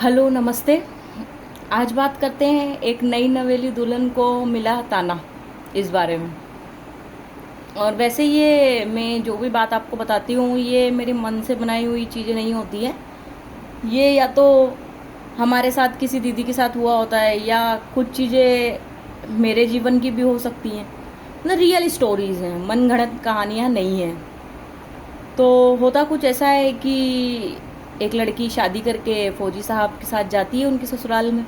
Hello नमस्ते। आज बात करते हैं एक नई नवेली दुल्हन को मिला ताना इस बारे में। और वैसे ये मैं जो भी बात आपको बताती हूँ ये मेरे मन से बनाई हुई चीज़ें नहीं होती है। ये या तो हमारे साथ किसी दीदी के साथ हुआ होता है या कुछ चीज़ें मेरे जीवन की भी हो सकती हैं। मतलब रियल स्टोरीज़ हैं, मनगढ़ंत कहानियाँ नहीं हैं। तो होता कुछ ऐसा है कि एक लड़की शादी करके फौजी साहब के साथ जाती है उनके ससुराल में।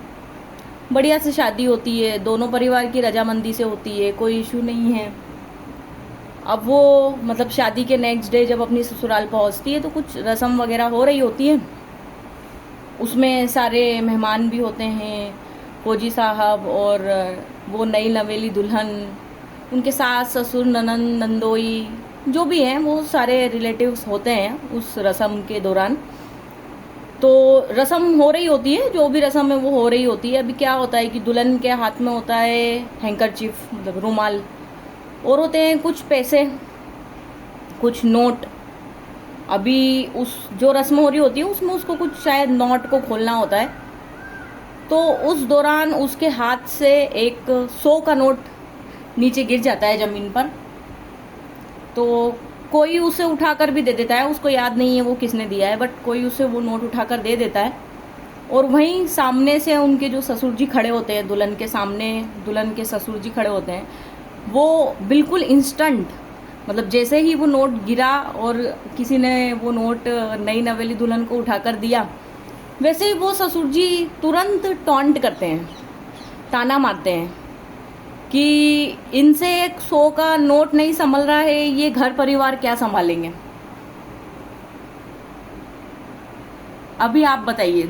बढ़िया से शादी होती है, दोनों परिवार की रजामंदी से होती है, कोई इशू नहीं है। अब वो मतलब शादी के नेक्स्ट डे जब अपनी ससुराल पहुंचती है तो कुछ रस्म वगैरह हो रही होती है। उसमें सारे मेहमान भी होते हैं, फौजी साहब और वो नई नवेली दुल्हन, उनके सास ससुर ननंद नंदोई जो भी हैं वो सारे रिलेटिव्स होते हैं उस रस्म के दौरान। तो रस्म हो रही होती है, जो भी रस्म है वो हो रही होती है। अभी क्या होता है कि दुल्हन के हाथ में होता है हैंकरचीफ मतलब रुमाल, और होते हैं कुछ पैसे, कुछ नोट। अभी उस जो रस्म हो रही होती है उसमें उसको कुछ शायद नोट को खोलना होता है। तो उस दौरान उसके हाथ से एक 100 का नोट नीचे गिर जाता है ज़मीन पर। तो कोई उसे उठाकर भी दे देता है, उसको याद नहीं है वो किसने दिया है, बट कोई उसे वो नोट उठाकर दे देता है। और वहीं सामने से उनके जो ससुर जी खड़े होते हैं, दुल्हन के सामने दुल्हन के ससुर जी खड़े होते हैं, वो बिल्कुल इंस्टेंट मतलब जैसे ही वो नोट गिरा और किसी ने वो नोट नई नवेली दुल्हन को उठाकर दिया, वैसे ही वो ससुर जी तुरंत टॉन्ट करते हैं, ताना मारते हैं कि इनसे एक 100 का नोट नहीं संभल रहा है, ये घर परिवार क्या संभालेंगे। अभी आप बताइए,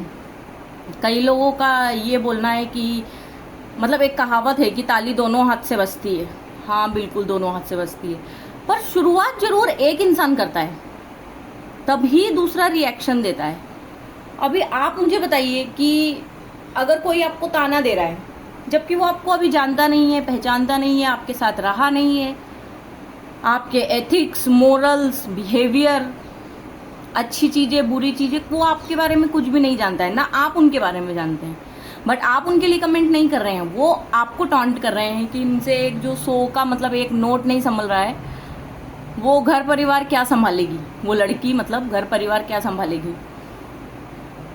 कई लोगों का ये बोलना है कि मतलब एक कहावत है कि ताली दोनों हाथ से बजती है। हाँ बिल्कुल दोनों हाथ से बजती है, पर शुरुआत जरूर एक इंसान करता है, तभी दूसरा रिएक्शन देता है। अभी आप मुझे बताइए कि अगर कोई आपको ताना दे रहा है जबकि वो आपको अभी जानता नहीं है, पहचानता नहीं है, आपके साथ रहा नहीं है, आपके एथिक्स मोरल्स बिहेवियर, अच्छी चीज़ें बुरी चीज़ें, वो आपके बारे में कुछ भी नहीं जानता है, ना आप उनके बारे में जानते हैं। बट आप उनके लिए कमेंट नहीं कर रहे हैं, वो आपको टॉन्ट कर रहे हैं कि इनसे एक जो 100 का मतलब एक नोट नहीं संभल रहा है, वो घर परिवार क्या संभालेगी, वो लड़की मतलब घर परिवार क्या संभालेगी।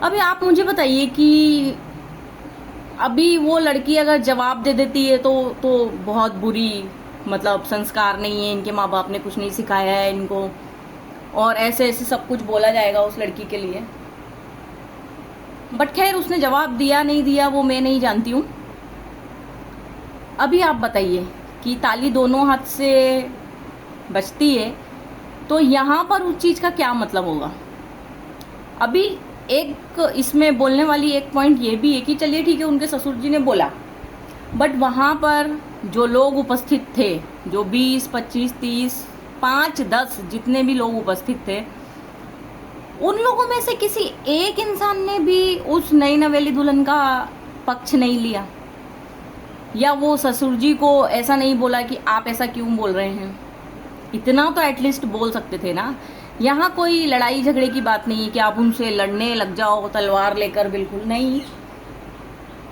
अभी आप मुझे बताइए कि अभी वो लड़की अगर जवाब दे देती है तो बहुत बुरी, मतलब संस्कार नहीं है, इनके माँ बाप ने कुछ नहीं सिखाया है इनको, और ऐसे ऐसे सब कुछ बोला जाएगा उस लड़की के लिए। बट खैर उसने जवाब दिया नहीं दिया वो मैं नहीं जानती हूँ। अभी आप बताइए कि ताली दोनों हाथ से बजती है, तो यहाँ पर उस चीज़ का क्या मतलब होगा। अभी एक इसमें बोलने वाली एक पॉइंट ये भी है कि चलिए ठीक है उनके ससुर जी ने बोला, बट वहाँ पर जो लोग उपस्थित थे, जो 20 25 30 5 10 जितने भी लोग उपस्थित थे, उन लोगों में से किसी एक इंसान ने भी उस नई नवेली दुल्हन का पक्ष नहीं लिया, या वो ससुर जी को ऐसा नहीं बोला कि आप ऐसा क्यों बोल रहे हैं। इतना तो एटलीस्ट बोल सकते थे ना। यहाँ कोई लड़ाई झगड़े की बात नहीं है कि आप उनसे लड़ने लग जाओ तलवार लेकर, बिल्कुल नहीं।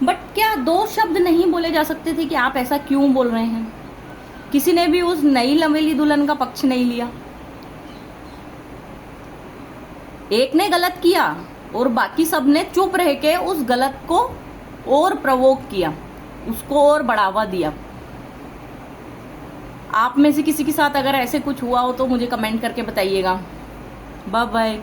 बट क्या 2 शब्द नहीं बोले जा सकते थे कि आप ऐसा क्यों बोल रहे हैं। किसी ने भी उस नई नवेली दुल्हन का पक्ष नहीं लिया। एक ने गलत किया और बाकी सब ने चुप रह के उस गलत को और प्रवोक किया, उसको और बढ़ावा दिया। आप में से किसी के साथ अगर ऐसे कुछ हुआ हो तो मुझे कमेंट करके बताइएगा। Bye bye.